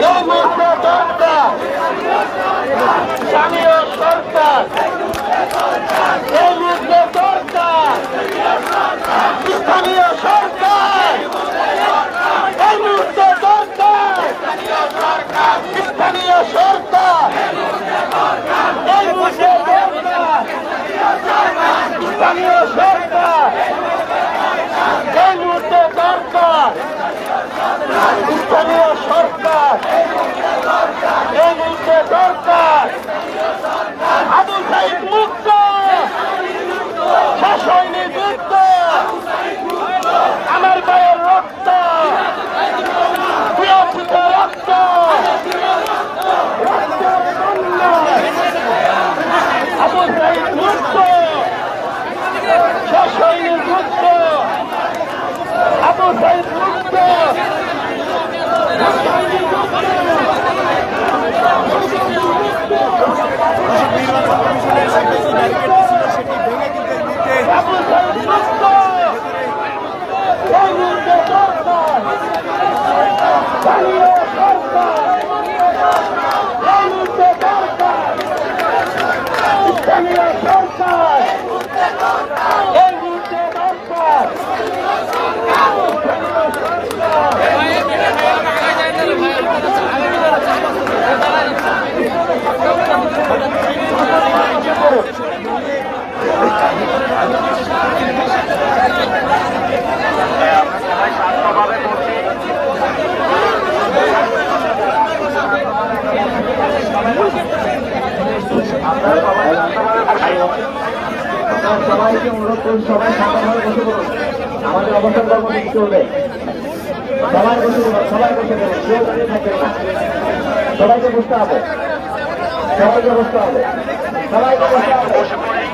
এই মুহূর্তে দরকার স্থানীয় সরকার, এই মুহূর্তে দরকার স্থানীয় সরকার, এই মুহূর্তে দরকার স্থানীয় সরকার, এই মুহূর্তে দরকার স্থানীয় সরকার, এই মুহূর্তে দরকার স্থানীয় সরকার, এই মুহূর্তে দরকার আবু সাইদ মুক্ত, শেষ হয়নি যুদ্ধ, আমার ভাইয়ের রক্ত, প্রিয় রক্ত, আবু সাইদ মুক্ত, শেষ হয়নি যুদ্ধ, আবু সাইদ মুক্ত, আবু সাইদ মুক্ত, এই মুহূর্তে দরকার স্থানীয় সরকার, এই মুহূর্তে দরকার স্থানীয় সরকার, এই মুহূর্তে দরকার সবাইকে অনুরোধ করুন, সবাই শান্তভাবে বসে পড়ুন, আমাদের অবস্থান কর্মসূচি চলবে। সবাই বসে পড়ুন, সবাই বসে পড়ুন, কেউ দাঁড়িয়ে থাকবেন না, সবাইকে বসতে হবে, সবাইকে বসতে হবে, সবাইকে বসতে হবে।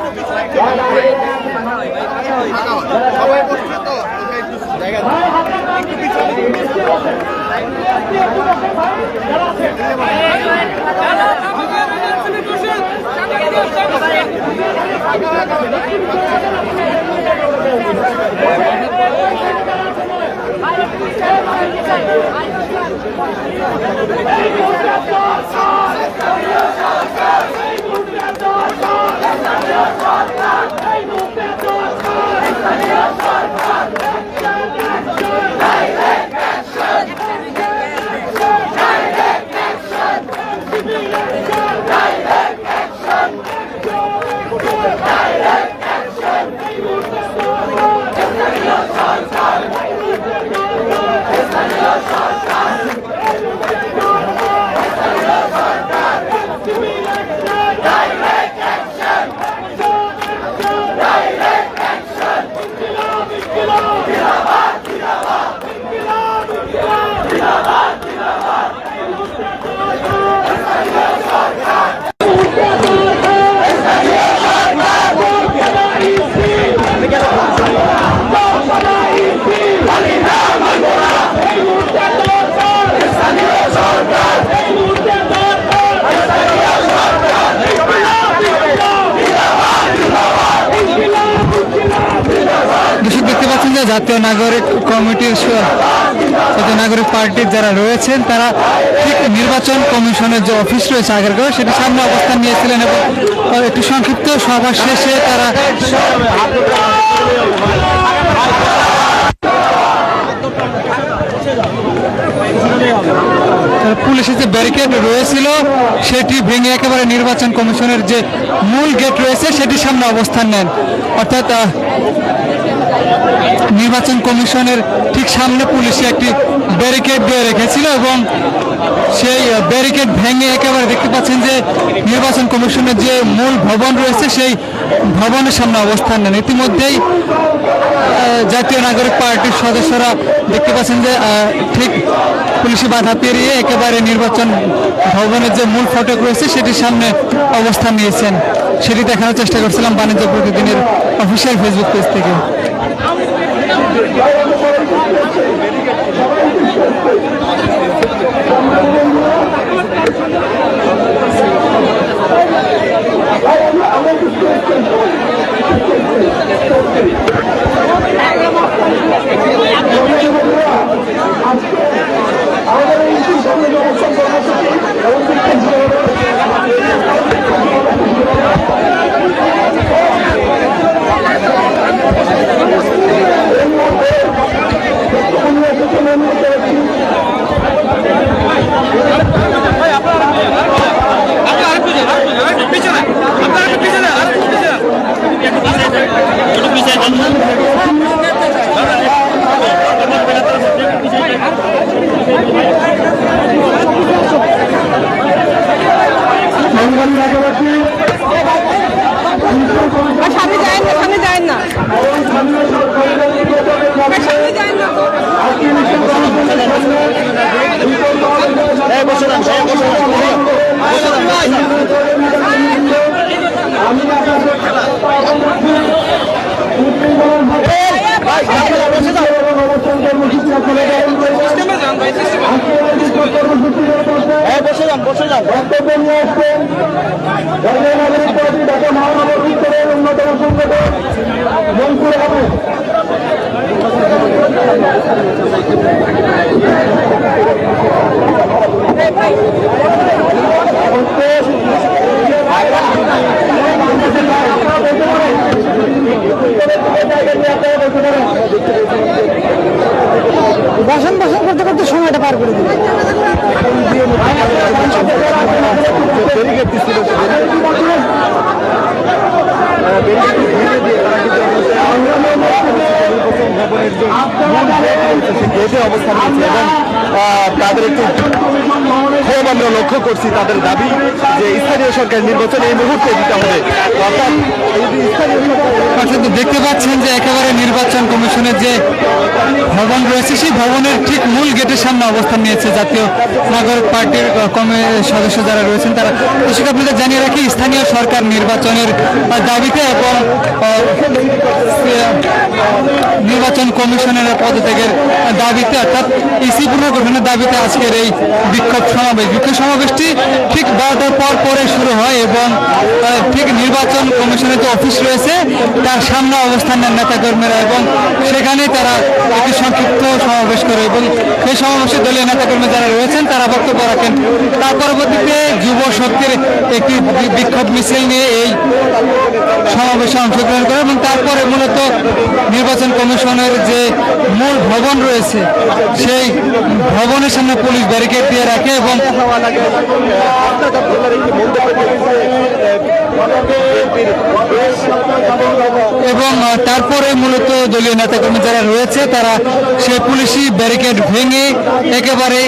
জাতীয় নাগরিক কমিটির জাতীয় নাগরিক পার্টির যারা রয়েছেন তারা ঠিক নির্বাচন কমিশনের যে অফিস রয়েছে আগেরকার সেটি সামনে অবস্থান নিয়েছিলেন এবং একটি সংক্ষিপ্ত সভা শেষে তারা পুলিশের যে ব্যারিকেড রয়েছিল সেটি ভেঙে একেবারে নির্বাচন কমিশনের যে মূল গেট রয়েছে সেটির সামনে অবস্থান নেন। অর্থাৎ নির্বাচন কমিশনের ঠিক সামনে পুলিশে একটি ব্যারিকেড দিয়ে রেখেছিল এবং সেই ব্যারিকেড ভেঙে একেবারে দেখতে পাচ্ছেন যে নির্বাচন কমিশনের যে মূল ভবন রয়েছে সেই ভবনের সামনে অবস্থান নেন। ইতিমধ্যেই জাতীয় নাগরিক পার্টির সদস্যরা দেখতে পাচ্ছেন যে ঠিক পুলিশি বাধা পেরিয়ে একেবারে নির্বাচন ভবনের যে মূল ফটক রয়েছে সেটির সামনে অবস্থান নিয়েছেন। সেটি দেখানোর চেষ্টা করছিলাম বাণিজ্য প্রতিদিনের অফিসিয়াল ফেসবুক পেজ থেকে। আমাদের এই বক্তব্য নিয়ে আসছেন জাতীয় নাগরিক পার্টি ঢাকা মহানগর উত্তরের অন্যতম সংগঠক মনসুর আহমেদ। বাসন বাসন করতে করতে সময়টা পার করে দিল। অবস্থান নিয়েছে এবং তাদের একটু ক্ষোভ আমরা লক্ষ্য করছি। তাদের দাবি যে স্থানীয় সরকার নির্বাচন এই মুহূর্তে দিতে হবে, অর্থাৎ স্থানীয় অর্থাৎ দেখতে পাচ্ছেন যে একেবারে নির্বাচন কমিশনের যে ভবন রয়েছে সেই ভবনের ঠিক মূল গেটের সামনে অবস্থান নিয়েছে জাতীয় নাগরিক পার্টির সদস্য যারা রয়েছেন তারা। দর্শক আপনাদের জানিয়ে রাখি, স্থানীয় সরকার নির্বাচনের দাবিতে এবং নির্বাচন কমিশনের পদত্যাগের দাবিতে অর্থাৎ ইসি পুনর্গঠনের দাবিতে আজকের এই বিক্ষোভ সমাবেশটি ঠিক 12টার পরে শুরু হয় এবং ঠিক নির্বাচন কমিশনের যে অফিস রয়েছে তার সামনে অবস্থান নেন নেতাকর্মীরা এবং সেখানে তারা একটি সংক্ষিপ্ত সমাবেশ করে এবং সেই সমাবেশে দলীয় নেতাকর্মী যারা রয়েছেন তারা বক্তব্য রাখেন। তার পরবর্তীতে যুব শক্তির একটি বিক্ষোভ মিছিল নিয়ে এই সমাবেশে অংশগ্রহণ করে এবং তারপরে মূলত নির্বাচন কমিশনের যে মূল ভবন রয়েছে সেই ভবনের সামনে পুলিশ ব্যারিকেড দিয়ে রাখে এবং তারপরে মূলত দলীয় নেতাকর্মী যারা রয়েছে তারা সেই পুলিশি ব্যারিকেড ভেঙে একেবারে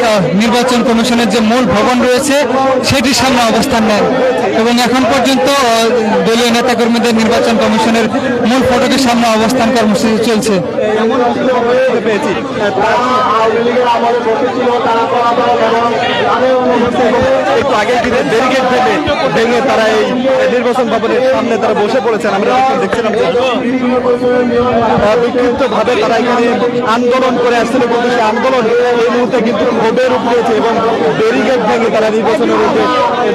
নির্বাচন কমিশনের যে মূল ভবন রয়েছে সেটির সামনে অবস্থান নেন এবং এখন পর্যন্ত দলীয় নেতাকর্মীদের নির্বাচন কমিশনের মূল ফটকের সামনে অবস্থান কর্মসূচি চলছে। একটু আগে কিন্তু ব্যারিকেড ভেঙে তারা এই নির্বাচন ভবনের সামনে তারা বসে পড়েছেন। আমরা দেখছিলাম বিক্ষিপ্ত ভাবে তারা এখানে আন্দোলন করে আসছিল, কিন্তু সেই আন্দোলন এই মুহূর্তে কিন্তু ক্ষোভের রূপ নিয়েছে এবং ব্যারিকেড ভেঙে তারা নির্বাচনের রূপে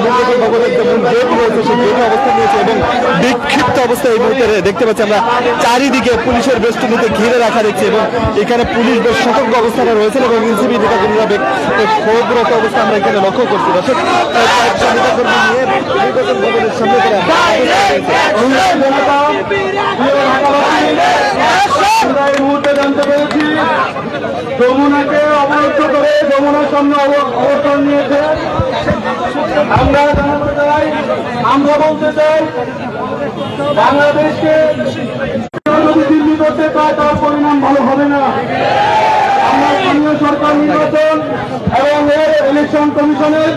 নির্বাচন ভবনের যে মূল গেট রয়েছে সেই গেটে অবস্থান নিয়েছে এবং বিক্ষিপ্ত অবস্থায় এই মুহূর্তে দেখতে পাচ্ছি আমরা চারিদিকে পুলিশের বেষ্টনীতে ঘিরে রাখা দেখছি এবং এখানে পুলিশ বেশ সতর্ক অবস্থানে রয়েছেন এবং এনসিপি নেতাকর্মীরা ক্ষোভরত অবস্থা আমরা এখানে লক্ষ্য করছি। দর্শক নেতাকর্মী নিয়ে নির্বাচন ভবনের সামনে এই মুহূর্তে জানতে পেরেছি যমুনাকে অবরুদ্ধ করে যমুনার সামনে অবস্থান নিয়েছে। আমরা জানাতে চাই, আমরা বলতে চাই বাংলাদেশকে যদি দিল্লি করতে চায় তার পরিণাম ভালো হবে না। আমরা স্থানীয় সরকার নির্বাচন এবং এর ইলেকশন কমিশনের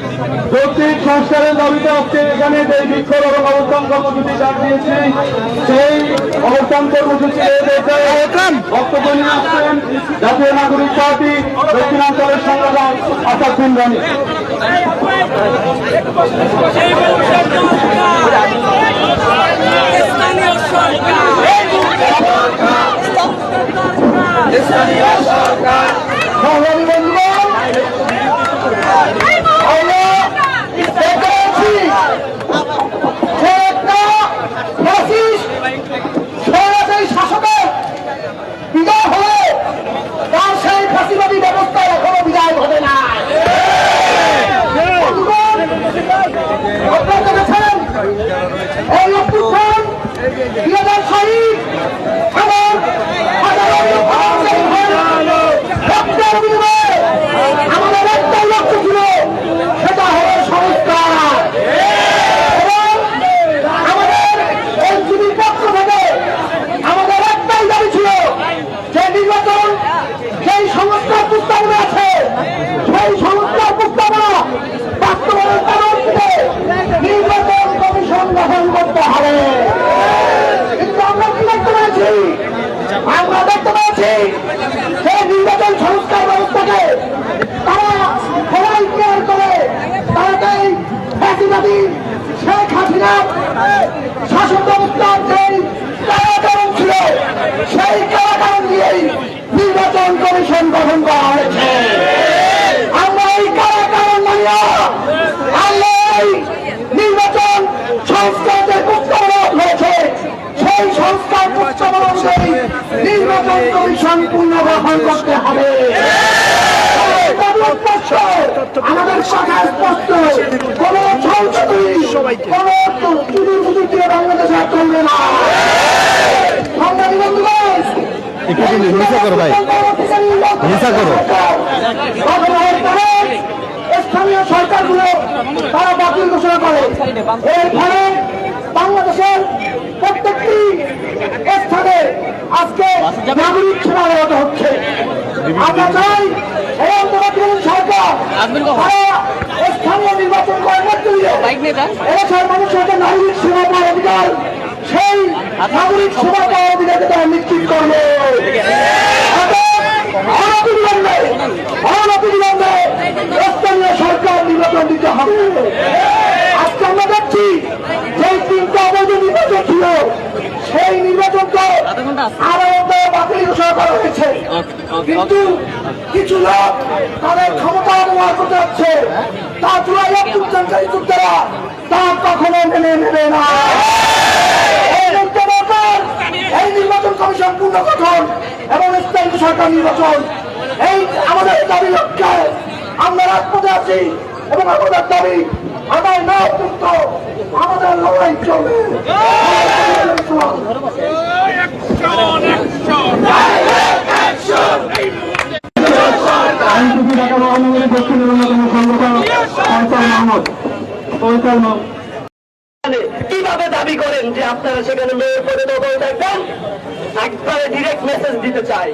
যৌক্তিক সংস্কারের দাবিতে আজকে এখানে যে বিক্ষোভ এবং অবস্থান কর্মসূচি ডাক দিয়েছি সেই অবস্থান কর্মসূচি বক্তব্য নিয়ে আসছেন জাতীয় নাগরিক পার্টি দক্ষিণাঞ্চলের সংগঠন আসাদুদ্দিন রানী। শাসকের বিদায় হলে তার সেই ফাঁসিবাদী ব্যবস্থা এখনো বিদায় ঘটে না। আপনারা দেখেছেন এই অভ্যুত্থান 2000 শহীদ এবং কমিশন পুনর্গঠন করতে হবে। আমাদের কথা স্পষ্ট, কোন বাংলাদেশ আর চলবে না। স্থানীয় সরকারগুলো তারা বাতিল ঘোষণা করে, এর ফলে বাংলাদেশের প্রত্যেকটি স্থানে আজকে নাগরিক সেবা দেওয়া হচ্ছে। আমরা চাই এই অন্তর্বর্তীকালীন সরকার তারা স্থানীয় নির্বাচন করার মধ্যে দিয়ে এলাকার মানুষের যে নাগরিক সেবা পাওয়ার অধিকার, সেই নাগরিক সেবা পাওয়ার অধিকারকে তারা নিশ্চিত করবে। অনতিবিলম্বে স্থানীয় সরকার নির্বাচন দিতে হবে। আজকে আমরা দেখছি যে 3টা অবৈধ নির্বাচন ছিল, সেই নির্বাচনকে আদালতে বাতিল ঘোষণা করা হয়েছে, কিন্তু কিছু লোক তাদের ক্ষমতা ব্যবহার করতে যাচ্ছে। তা জুলাই অভ্যুত্থানকারী যোদ্ধারা তা কখনো মেনে নেবে না। এই নির্বাচন কমিশন পুনর্গঠন এবং স্থায়ী সরকার নির্বাচন, এই আমাদের দাবি লক্ষ্যে আমরা রাজপথে আছি এবং আমাদের দাবি আদায় না পর্যন্ত আমাদের লড়াই চলবে। আইনজীবী ঢাকা মহানগরী দক্ষিণের অন্যতম সংগঠন কিভাবে দাবি করেন যে আপনারা সেখানে মেয়র পদে দখল থাকবেন? একবারে ডিরেক্ট মেসেজ দিতে চাই,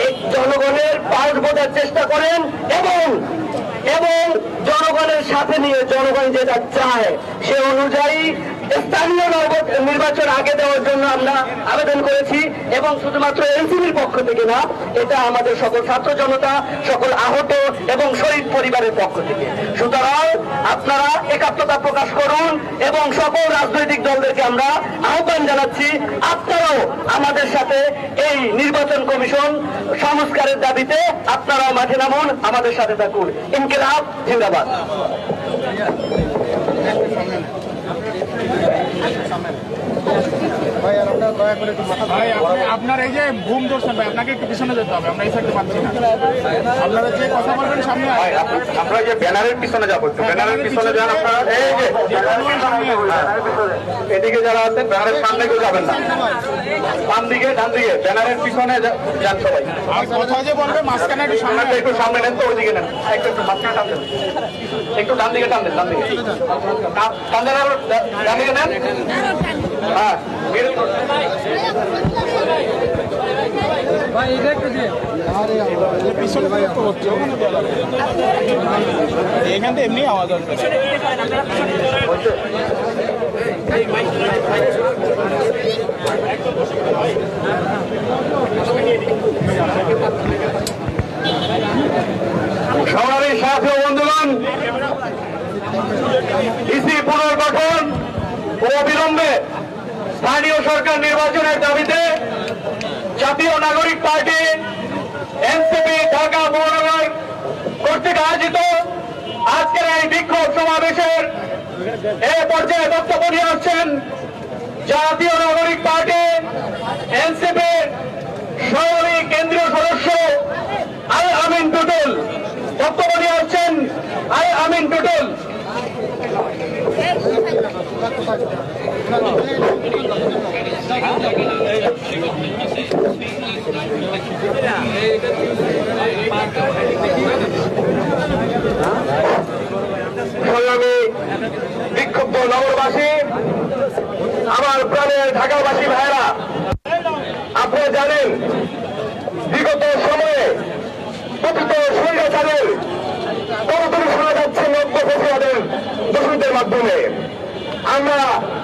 এই জনগণের পাল্ট বোঝার চেষ্টা করেন এবং জনগণের সাথে নিয়ে জনগণ যেটা চায় সে অনুযায়ী স্থানীয় নির্বাচন আগে দেওয়ার জন্য আমরা আবেদন করেছি, এবং শুধুমাত্র এনসিপির পক্ষ থেকে না, এটা আমাদের সকল ছাত্র জনতা, সকল আহত এবং শহীদ পরিবারের পক্ষ থেকে। সুতরাং আপনারা একাত্মতা প্রকাশ করুন এবং সকল রাজনৈতিক দলদেরকে আমরা আহ্বান জানাচ্ছি, আপনারাও আমাদের সাথে এই নির্বাচন কমিশন সংস্কারের দাবিতে আপনারাও মাঠে নামুন, আমাদের সাথে থাকুন। ইনকিলাব জিন্দাবাদ। আপনার এই যে ঘুম ধরছেন ভাই, আপনাকে একটু পিছনে যেতে হবে, আমরা এই সাইডে পাচ্ছি না। আপনারা যে কথা বলবেন সামনে, আমরা যে ব্যানারের পিছনে যাবো, ব্যানারের পিছনে যান আপনারা। এই যে এদিকে যারা আছেন ব্যানারের সামনে কেউ যাবেন না, বাম দিকে ডান দিকে ব্যানারের পিছনে যান সবাই। আর কথা যে বলবে মাঝখানে একটু সামনে, একটু সামনে নেন তো, ওইদিকে নেন, একটু মাঝখানে টান দেন, একটু ডান দিকে টান দেন, ডান দিকে টান দেন, আরো ডান দিকে নেন। হ্যাঁ এখান থেকে এমনি আওয়াজ আসবে। সবারই সাথে বন্ধুগণ, ইসি পুনর্গঠন ও অবিলম্বে স্থানীয় সরকার নির্বাচনের দাবিতে জাতীয় নাগরিক পার্টি এনসিপি ঢাকা মহানগর কর্তৃক আয়োজিত আজকের এই বিক্ষোভ সমাবেশের এ পর্যায়ে বক্তব্য নিয়ে আসছেন জাতীয় নাগরিক পার্টি এনসিপির সহকারী কেন্দ্রীয় সদস্য আল আমিন টুটুল। বক্তব্য নিয়ে আসছেন আল আমিন টুটুল। সংগ্রামী বিক্ষুব্ধ নগরবাসী, আমার প্রাণের ঢাকাবাসী ভাইয়েরা, আপনারা জানেন বিগত সময়ে কথিত স্বৈরাচারের তরতরি শোনা যাচ্ছে নব্য ফেসিয়াদের দোষীদের মাধ্যমে। আমরা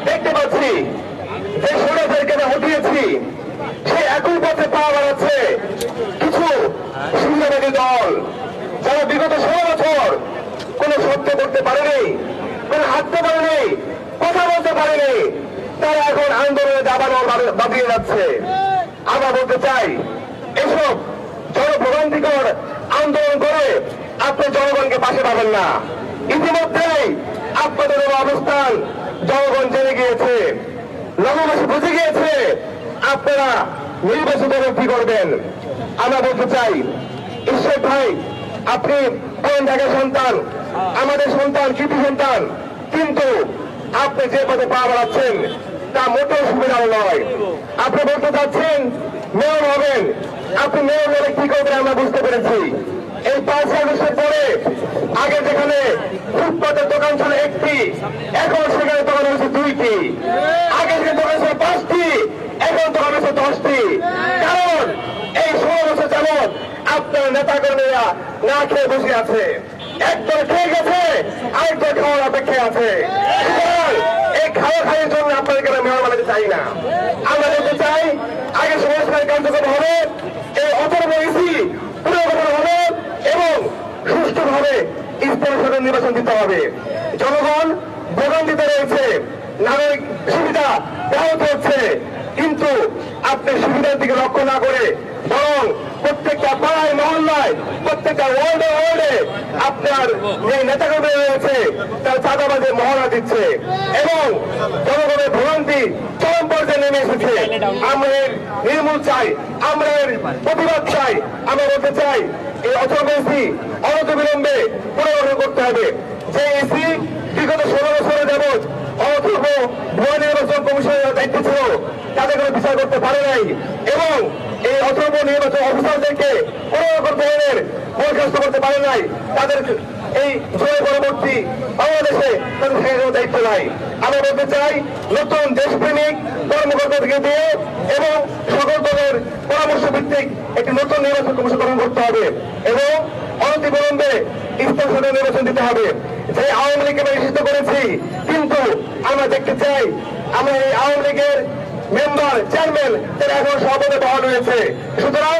দেখতে পাচ্ছি যে স্বৈরাচারকে হটিয়েছি, সে একই পথে পা বাড়াচ্ছে কিছু সুবিধাবাদী দল, যারা বিগত 16 বছর কোন সত্য করতে পারেনি, কোন হাঁটতে পারেনি, কথা বলতে পারেনি, তারা এখন আন্দোলনে দাবানো বাঁধিয়ে যাচ্ছে। আমরা বলতে চাই, এসব জনভোগান্তিকর আন্দোলন করে আপনি জনগণকে পাশে পাবেন না। ইতিমধ্যেই আপনাদের অবস্থান জনগণ জেনে গিয়েছে, নগরবাসী বুঝে গিয়েছে আপনারা নির্বাচিত কি করবেন। আমরা বলতে চাই, ঈশ্বর ভাই আপনি কোন ঢাকার সন্তান, আমাদের সন্তান, কৃতি সন্তান, কিন্তু আপনি যে পথে পা বাড়াচ্ছেন তা মোটেও সুবিধার নয়। আপনি বলতে চাচ্ছেন মেয়র হবেন, আপনি মেয়র হলে কি করবেন আমরা বুঝতে পেরেছি। এই 5 আগস্টের পরে আগে যেখানে ফুটপাতের দোকান ছিল 1টি, এখন সেখানে দোকান হয়েছে 2টি, আগে যে দোকান ছিল 5টি, এখন দোকান হয়েছে 10টি। কারণ এই 16 বছর যাবৎ আপনার নেতা কর্মীরা না খেয়ে বসে আছে, একদল খেয়ে গেছে, আরেকদল খাওয়ার অপেক্ষায় আছে। এই খাওয়া খাওয়ার জন্য আপনাদেরকে মেয়র বানাতে চাই না। আমরা বলতে চাই আগে সংস্কার কার্যক্রম হবে, এই অথর্ব ইসি পুনর্গঠন হবে এবং সুষ্ঠুভাবে স্থানীয় সরকার নির্বাচন দিতে হবে। জনগণ ভোগান্তিতে রয়েছে, নাগরিক সুবিধা ব্যাহত হচ্ছে, কিন্তু আপনি সুবিধার দিকে লক্ষ্য না করে বরং প্রত্যেকটা পাড়ায় মহল্লায় প্রত্যেকটা ওয়ার্ডে ওয়ার্ডে আপনার যে নেতাকর্মী রয়েছে তার চাঁদাবাজের মহড়া দিচ্ছে এবং জনগণের ভোগান্তি চরম পর্যায়ে নেমে এসেছে। আমরা এর নির্মূল চাই, আমরা এর প্রতিবাদ চাই। আমরা বলতে চাই এই অথর্ব ইসি অনতিবিলম্বে পুনর্গঠন করতে হবে। যে ইসি বিগত 16 বছরে যাবৎ অথর্ব ভুয়া নির্বাচন কমিশনের দায়িত্ব ছিল তাদের কোনো বিচার করতে পারে নাই এবং এই অথর্ব নির্বাচন অফিসারদেরকে পুনর্গঠনের বরখাস্ত করতে পারে নাই। তাদের এই জয় পরবর্তী বাংলাদেশে তাদের কোনো দায়িত্ব নাই। আমরা বলতে চাই নতুন দেশপ্রেমিক কর্মকর্তাদেরকে দিয়ে এবং সকল দলের পরামর্শ ভিত্তিক একটি নতুন নির্বাচন কমিশন গঠন করতে হবে এবং অনতিবিলম্বে স্থানীয় সরকার নির্বাচন দিতে হবে। যে আওয়ামী লীগকে আমরা নিষিদ্ধ করেছি, কিন্তু আমরা দেখতে চাই আমরা এই আওয়ামী লীগের মেম্বার চেয়ারম্যান তারা এখন সভাপতি বহাল রয়েছে। সুতরাং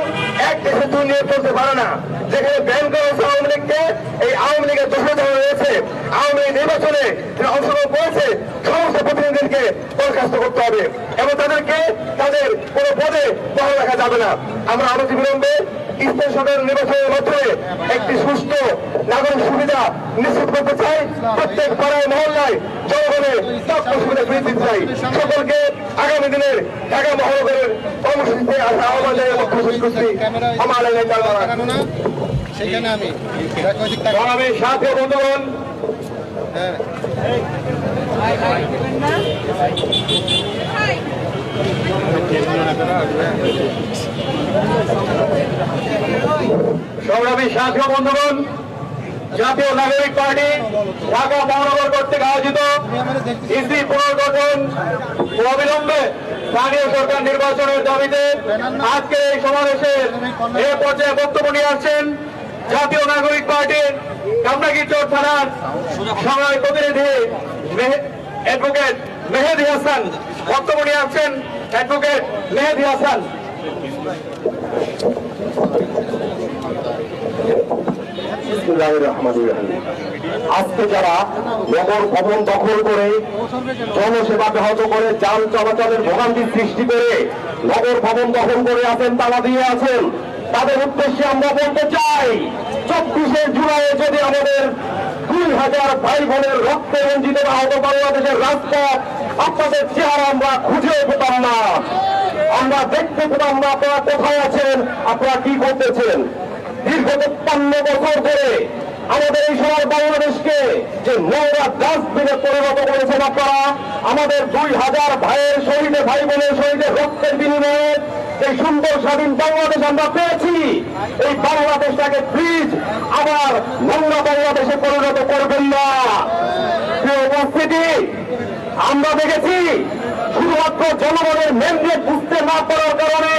এক দেশে দুর্নীতি চলতে পারে না। যেখানে ব্যান করা হয়েছে আওয়ামী লীগকে, এই আওয়ামী লীগের দোষে দেওয়া রয়েছে, আওয়ামী লীগ নির্বাচনে যারা অংশগ্রহণ করেছে সমস্ত প্রতিনিধিদেরকে বরখাস্ত করতে হবে এবং তাদেরকে তাদের কোনো পদে বহাল রাখা যাবে না। আমরা অনতিবিলম্বে স্থানীয় সরকার নির্বাচনের মাধ্যমে একটি সুষ্ঠু নাগরিক সুবিধা নিশ্চিত করতে চাই। প্রত্যেক পাড়ায় মহল্লায় জনগণের প্রাপ্য সুবিধা ফিরে দিতে চাই। সকলকে আগামী দিনের ঢাকা মহানগরের কর্মসূচিতে আসা আহ্বানের লক্ষ্য করছি। আমার সেখানে আমি সাথে বন্ধুগণ, সংগ্রামী সাথী বন্ধুগণ, জাতীয় নাগরিক পার্টি ঢাকা মহানগর কর্তৃক আয়োজিত ইসি পুনর্গঠন ও অবিলম্বে স্থানীয় সরকার নির্বাচনের দাবিতে আজকে এই সমাবেশের এ পর্যায়ে বক্তব্য নিয়ে আসছেন জাতীয় নাগরিক পার্টির কামরাঙ্গীরচর থানার সংগ্রামী প্রতিনিধি অ্যাডভোকেট মেহেদী হাসান। বক্তব্য নিয়ে আসছেন অ্যাডভোকেট মেহেদী হাসান। আজকে যারা নগর ভবন দখল করে জনসেবা ব্যাহত করে যান চলাচলের ভোগান্তি সৃষ্টি করে নগর ভবন দখল করে আছেন, তালা দিয়ে আছেন, তাদের উদ্দেশ্যে আমরা বলতে চাই 24শে জুলাই যদি আমাদের 2000 ভাই বোনের রক্তে রঞ্জিত আহত বাংলাদেশের রাজপথ আপনাদের চেহারা আমরা খুঁজেও পেতাম না, আমরা দেখতে পেতাম না আপনারা কোথায় আছেন, আপনারা কি করতেছেন। দীর্ঘ 53 বছর ধরে আমাদের এই সময় বাংলাদেশকে যে নোংরা ডাস্টবিনে পরিণত করেছেন আপনারা, আমাদের 2000 ভাইয়ের শহীদের ভাই বোনের শহীদের রক্তের বিনিময়ে এই সুন্দর স্বাধীন বাংলাদেশ আমরা পেয়েছি। এই বাংলাদেশটাকে প্লিজ আবার নোংরা বাংলাদেশে পরিণত করবেন না। প্রিয় উপস্থিতি, আমরা দেখেছি শুধুমাত্র জনগণের ম্যান্ডেট বুঝতে না পারার কারণে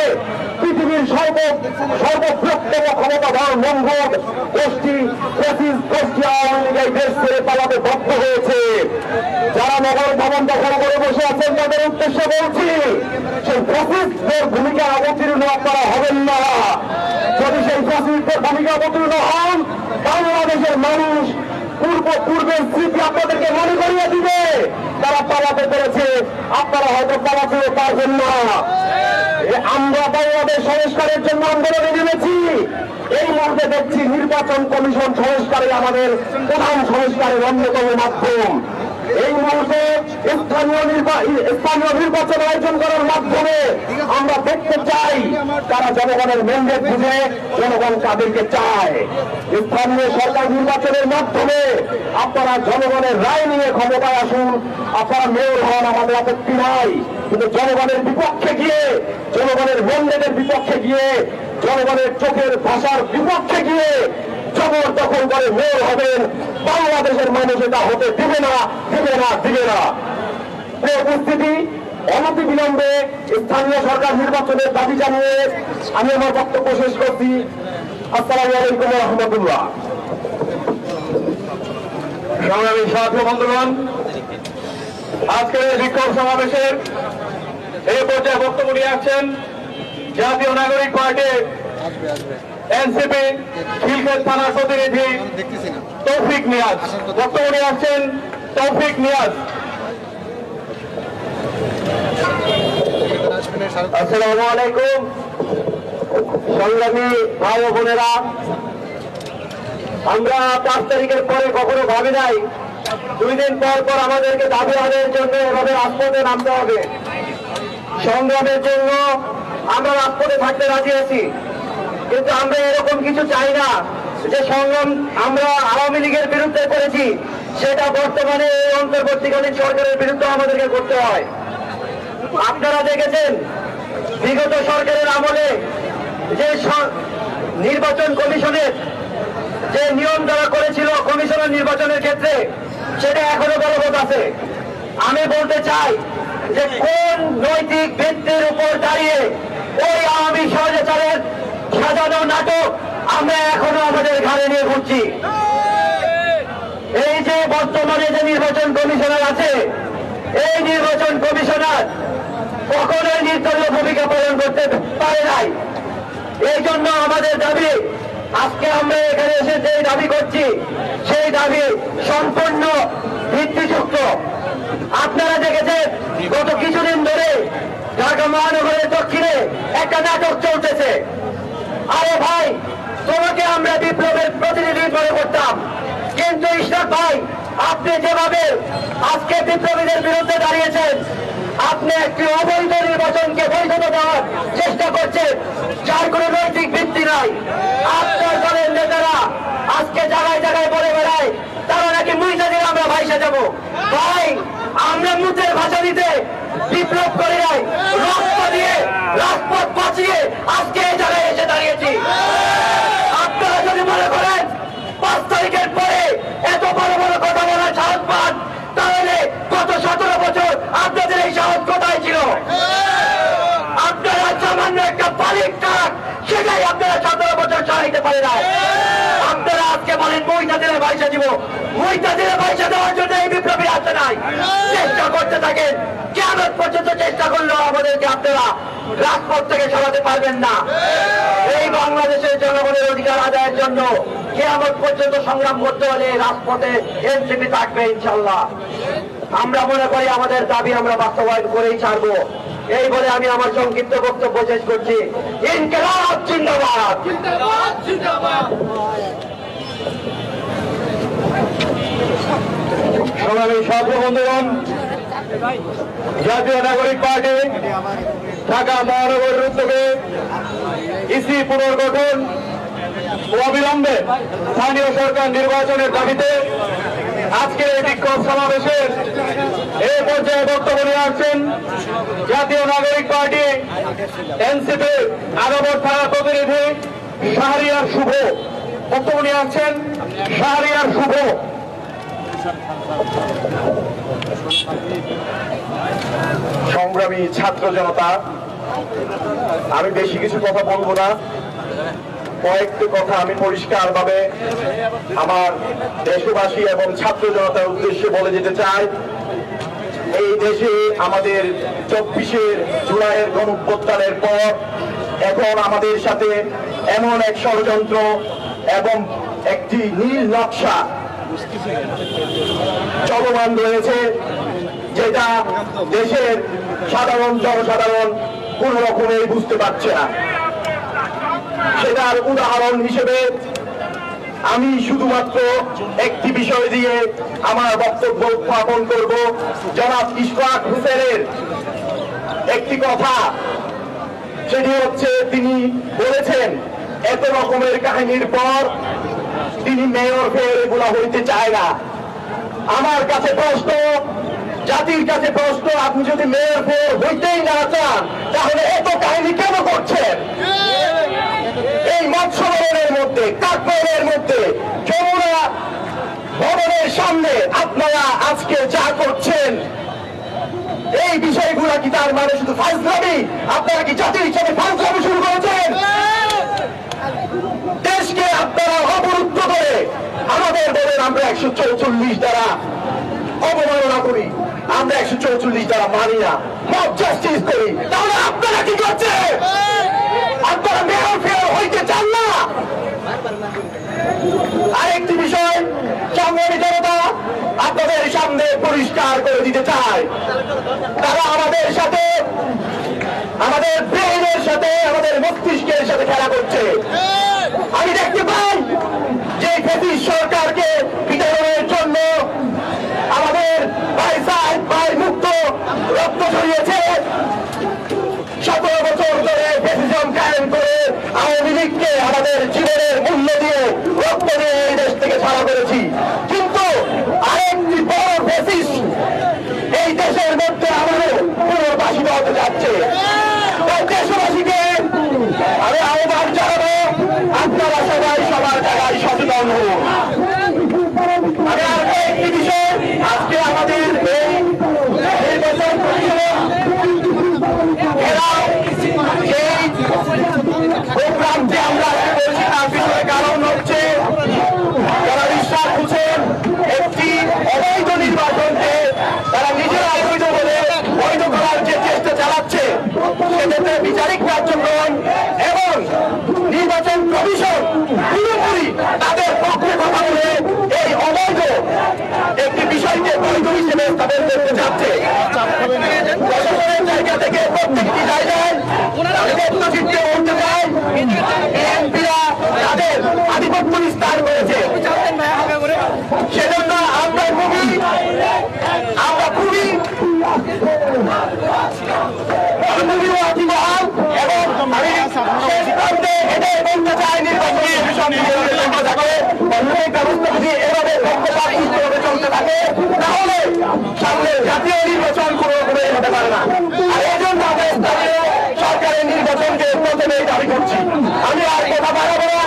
পৃথিবীর সর্ববৃহত্তম ক্ষমতাধর মঙ্গল গোষ্ঠী আওয়ামী লীগ এই দেশ ছেড়ে পালাতে বাধ্য হয়েছে। যারা নগর ভবন দখল করে বসে আছেন তাদের উদ্দেশ্যে বলছি, সেই ফ্যাসিস্টদের ভূমিকা অবতীর্ণ আপনারা হবেন না। যদি সেই ফ্যাসিস্টদের ভূমিকা অবতীর্ণ হন, বাংলাদেশের মানুষ পূর্বের স্মৃতি আপনাদেরকে মনে করিয়ে দিবে। তারা পালাতে পেরেছে, আপনারা হয়তো পালাতে পারবেন না। আমরা বাংলাদেশ সংস্কারের জন্য আন্দোলনে নেমেছি। এই মুহূর্তে দেখছি নির্বাচন কমিশন সংস্কারে আমাদের প্রধান সংস্কারের অন্যতম মাধ্যম। এই মুহূর্তে স্থানীয় নির্বাচন আয়োজন করার মাধ্যমে আমরা দেখতে চাই তারা জনগণের ম্যান্ডেট বুঝে জনগণ কাদেরকে চায়। স্থানীয় সরকার নির্বাচনের মাধ্যমে আপনারা জনগণের রায় নিয়ে ক্ষমতায় আসুন, আপনারা মেয়র হন, আমাদের আপত্তি নাই, কিন্তু জনগণের বিপক্ষে গিয়ে, জনগণের ম্যান্ডেটের বিপক্ষে গিয়ে, জনগণের চোখের ভাষার বিপক্ষে গিয়ে জবরদখল করে মেয়র হবেন, বাংলাদেশের মানুষ এটা হতে দিবে না, দিবে না, দিবে না। প্রিয় উপস্থিতি, অনতি বিলম্বে স্থানীয় সরকার নির্বাচনের দাবি জানিয়ে আমি আমার বক্তব্য শেষ করছি। আসসালামু আলাইকুম ওয়া রাহমাতুল্লাহ। সংগ্রামী সাথী বন্ধুগণ, আজকের এই বিক্ষোভ সমাবেশের এই পর্যায়ে বক্তব্য নিয়ে আসছেন জাতীয় নাগরিক পার্টি এনসিপি খিলক্ষেত থানার প্রতিনিধি তৌফিক নিয়াজ। বক্তব্য নিয়ে আসছেন তৌফিক নিয়াজ। আসসালামু আলাইকুম সংগ্রামী ভাই ও বোনেরা, আমরা 5 তারিখের পরে কখনো ভাবি নাই 2 দিন পর পর আমাদেরকে দাবি আদায়ের জন্য এভাবে রাজপথে নামতে হবে। সংগ্রামের জন্য আমরা রাজপথে থাকতে রাজি আছি, কিন্তু আমরা এরকম কিছু চাই না যে সংগ্রাম আমরা আওয়ামী লীগের বিরুদ্ধে করেছি সেটা বর্তমানে এই অন্তর্বর্তীকালীন সরকারের বিরুদ্ধে আমাদেরকে করতে হয়। আপনারা দেখেছেন বিগত সরকারের আমলে যে নির্বাচন কমিশনের যে নিয়ম যারা করেছিল কমিশনের নির্বাচনের ক্ষেত্রে, সেটা এখনো বলবৎ আছে। আমি বলতে চাই যে কোন নৈতিক ভিত্তির উপর দাঁড়িয়ে ওই আওয়ামী স্বৈরাচারের সাজানো নাটক আমরা এখনো আমাদের ঘাড়ে নিয়ে ঘুরছি। এই যে বর্তমানে যে নির্বাচন কমিশনার আছে, এই নির্বাচন কমিশনার কখনোই নির্দলীয় ভূমিকা পালন করতে পারে নাই। এই জন্য আমাদের দাবি, আজকে আমরা এখানে এসে যে দাবি করছি সেই দাবি সম্পূর্ণ ভিত্তিযুক্ত। আপনারা দেখেছেন গত কিছুদিন ধরে ঢাকা মহানগরের দক্ষিণে একটা নাটক চলতেছে। আরে ভাই, তোমাকে আমরা বিপ্লবের প্রতিনিধি মনে করতাম, কিন্তু ইশরাক ভাই, আপনি যেভাবে আজকে বিপ্লবীদের বিরুদ্ধে দাঁড়িয়েছেন, আপনি একটি অবৈধ নির্বাচনকে বৈধতা দেওয়ার চেষ্টা করছেন যার কোনো নৈতিক ভিত্তি নাই। আপনার দলের নেতারা আজকে জায়গায় জায়গায় বলে বেড়ায় তারা নাকি মুইতা দিয়ে আমরা ভাইসে যাব। ভাই, আমরা মুতের ভাষা দিতে বিপ্লব করে নাই, রক্ত দিয়ে রাজপথ বাঁচিয়ে আজকে এই জায়গায় এসে দাঁড়িয়েছি। আপনারা যদি মনে করেন 5 তারিখের পরে এত বড় বড় কথা বলার সাহস পান, তাহলে গত 17 বছর আপনাদের এই সাহস কোথায় ছিল? আপনারা সামান্য একটা বালিক ট্রাক, সেটাই আপনারা 17 বছর চালাইতে পারে না। আপনারা আজকে বলেন মইতা দিলে পয়সা দিব, মইতা দিলে পয়সা দেওয়ার জন্য এই বিপ্লবী আসে নাই। চেষ্টা করতে থাকেন, কিয়ামত পর্যন্ত চেষ্টা করলেও আমাদেরকে আপনারা রাজপথ থেকে সরাতে পারবেন না। এই বাংলাদেশের জনগণের অধিকার আদায়ের জন্য কিয়ামত পর্যন্ত সংগ্রাম করতে হলে রাজপথে এনসিপি থাকবে ইনশাল্লাহ। আমরা মনে করি আমাদের দাবি আমরা বাস্তবায়ন করেই ছাড়বো। এই বলে আমি আমার সংক্ষিপ্ত বক্তব্য শেষ করছি। ইনকিলাব জিন্দাবাদ। সংগ্রামী ছাত্র বন্ধুগণ, জাতীয় নাগরিক পার্টি ঢাকা মহানগরের উদ্যোগে ইসি পুনর্গঠন ও অবিলম্বে স্থানীয় সরকার নির্বাচনের দাবিতে আজকের এই বিক্ষোভ সমাবেশের এই পর্যায়ে বক্তব্য নিয়ে আসছেন জাতীয় নাগরিক পার্টি এনসিপি আগামর থানার প্রতিনিধি শাহরিয়ার শুভ। বক্তব্য নিয়ে আসছেন শাহরিয়ার শুভ। সংগ্রামী ছাত্র জনতা, আমি বেশি কিছু কথা বলবো না, কয়েকটি কথা আমি পরিষ্কারভাবে আমার দেশবাসী এবং ছাত্র জনতার উদ্দেশ্যে বলে যেতে চাই। এই দেশে আমাদের 24 জুলাইয়ের গণঅভ্যুত্থানের পর এখন আমাদের সাথে এমন এক ষড়যন্ত্র এবং একটি নীল নকশা চলমান রয়েছে, যেটা দেশের সাধারণ জনসাধারণ কোন রকমেই বুঝতে পারছে না। সেটার উদাহরণ হিসেবে আমি শুধুমাত্র একটি বিষয় দিয়ে আমার বক্তব্য উত্থাপন করব। জনাব ইশফাক হোসেনের একটি কথা, সেটি হচ্ছে তিনি বলেছেন এত রকমের কাহিনীর পর তিনি মেয়র ফের এগুলা হইতে চায় না। আমার কাছে প্রশ্ন, জাতির কাছে প্রশ্ন, আপনি যদি মেয়র ফের হইতেই না চান তাহলে এত কাহিনী কেন করছেন? এই মৎস্যভবনের মধ্যে, কাকভবনের মধ্যে, যমুনা ভবনের সামনে আপনারা আজকে যা করছেন, এই বিষয়গুলো কি তার মানে শুধু ফাজলামি? আপনারা কি জাতির হিসাবে ফাজলামি শুরু করেছেন? দেশকে আপনারা অবরুদ্ধ করে আমাদের বলেন আমরা 144 দ্বারা অবমাননা করি, আমরা 144 দ্বারা মানি না, মব জাস্টিস করি, তাহলে আপনারা কি করছেন? আপনারা মেয়র ফেয়ার হইতে চান না। আরেকটি বিষয় সংগ্রামী জনতা আপনাদের সামনে পরিষ্কার করে দিতে চায়, তারা আমাদের সাথে, আমাদের ব্রেনের সাথে, আমাদের মস্তিষ্কের সাথে খেলা করছে। আমি দেখতে পাই যে ব্রিটিশ সরকারকে বিতরণের জন্য আমাদের ভাই সাহেব ভাই মুক্ত রক্ত ঝরিয়েছে। 17 বছর ধরে ফ্যাসিজম কায়েম করে আওয়ামী লীগকে আমাদের জীবনের মূল্য দিয়ে রক্ত দিয়ে এই দেশ থেকে ছাড়া করেছি। কিন্তু আরেকটি বড় ফ্যাসিস্ট এই দেশের মধ্যে আমাদের পুনর্বাসিত হতে যাচ্ছে। তাই দেশবাসীকে আমি আহ্বান জানাবো, আপনারা সবাই সবার জায়গায় সচেতন হন। আমি আর একটি বিষয়, আজকে আমাদের এই নির্বাচন প্রোগ্রামটি আমরা করেছি তার পিছনে কারণ হচ্ছে যারা বিশ্বাস করছেন একটি অবৈধ নির্বাচনকে তারা নিজেরা অবৈধ বলে বৈধ করার যে চেষ্টা চালাচ্ছে, সেক্ষেত্রে বিচারিক কার্যক্রম এবং নির্বাচন কমিশন পুরোপুরি তাদের পক্ষে কথা বলে এই অবৈধ একটি বিষয়কে বৈধ হিসেবে স্থাপন করতে চাচ্ছে। প্রশাসনের জায়গা থেকে প্রত্যেকটি জায়গায় চিত্রে বলতে চায় বিএনপিরা তাদের আধিপত্য বিস্তার করেছে। সেজন্য আমরা খুবই ওয়াকিবহাল এবং আমি শেষ প্রান্তে এটাই বলতে চাই, নির্বাচনী ব্যবস্থা যদি এভাবে পক্ষপাতভাবে চলতে থাকে তাহলে সামনে জাতীয় নির্বাচন কোনো হতে পারে না। আর এই জন্য আমরা স্থানীয় সরকারের নির্বাচনকে প্রথমেই দাবি করছি। আমি আর কথা বাড়াবো না,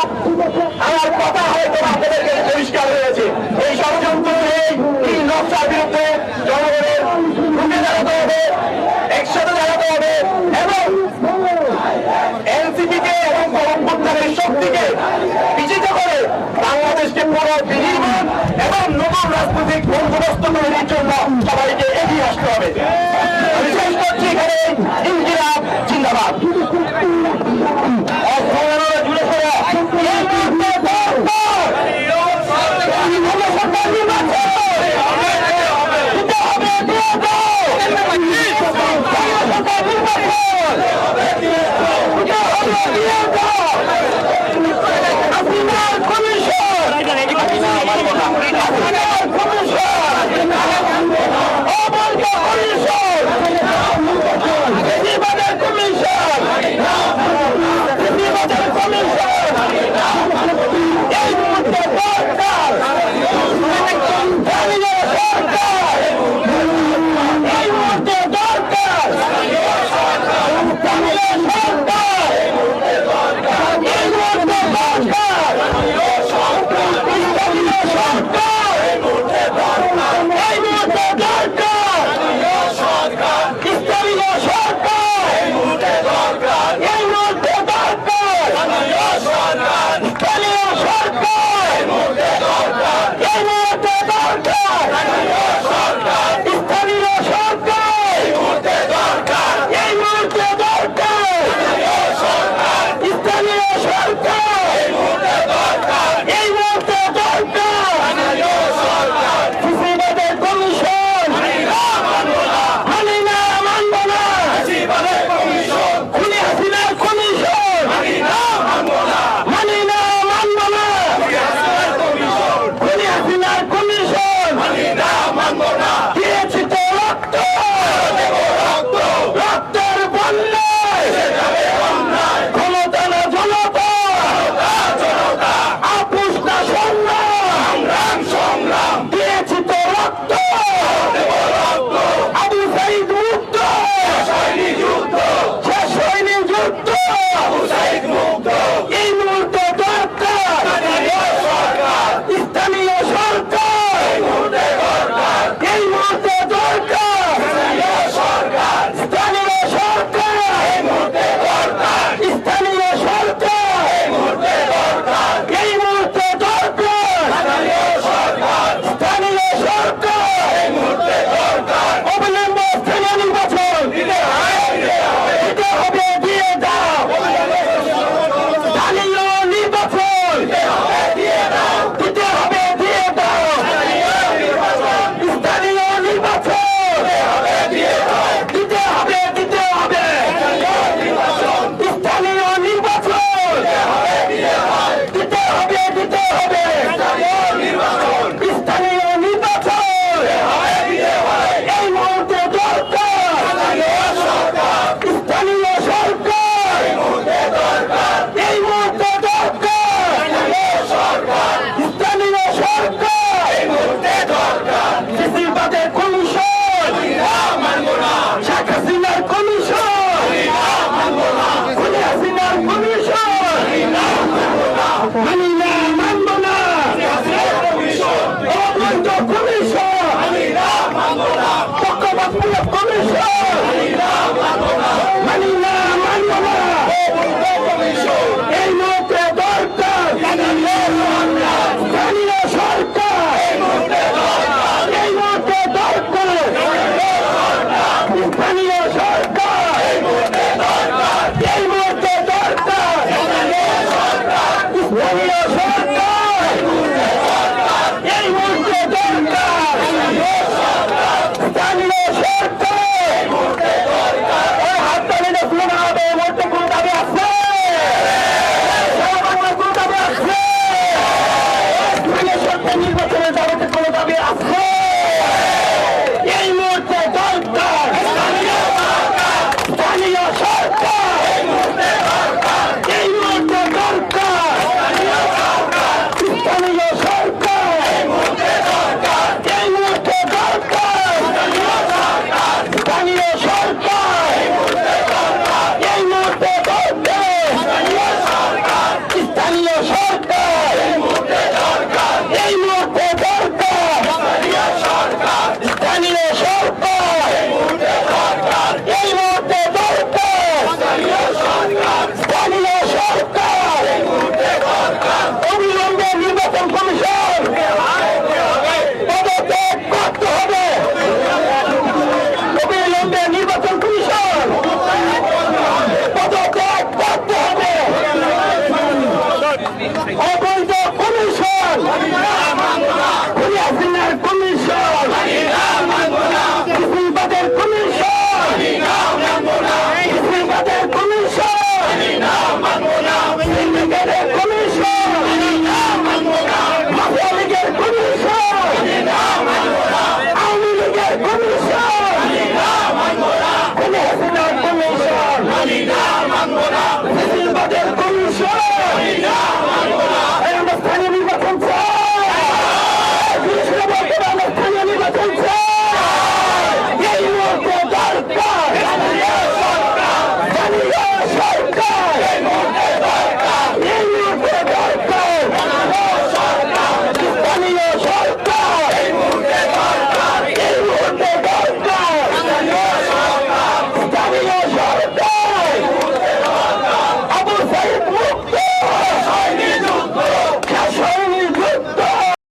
আমার কথা হয়তো আপনাদেরকে পরিষ্কার হয়েছে। এই ষড়যন্ত্র, এই নকশার বিরুদ্ধে জনগণের রুখে দাঁড়াতে হবে, একসাথে দাঁড়াতে হবে এবং এনসিপিকে এবং গণঅভ্যুত্থানের শক্তিকে বিজিত করে বাংলাদেশকে পুনর্বিনির্মাণ এবং নতুন রাজনৈতিক বন্দোবস্ত তৈরির জন্য সবাইকে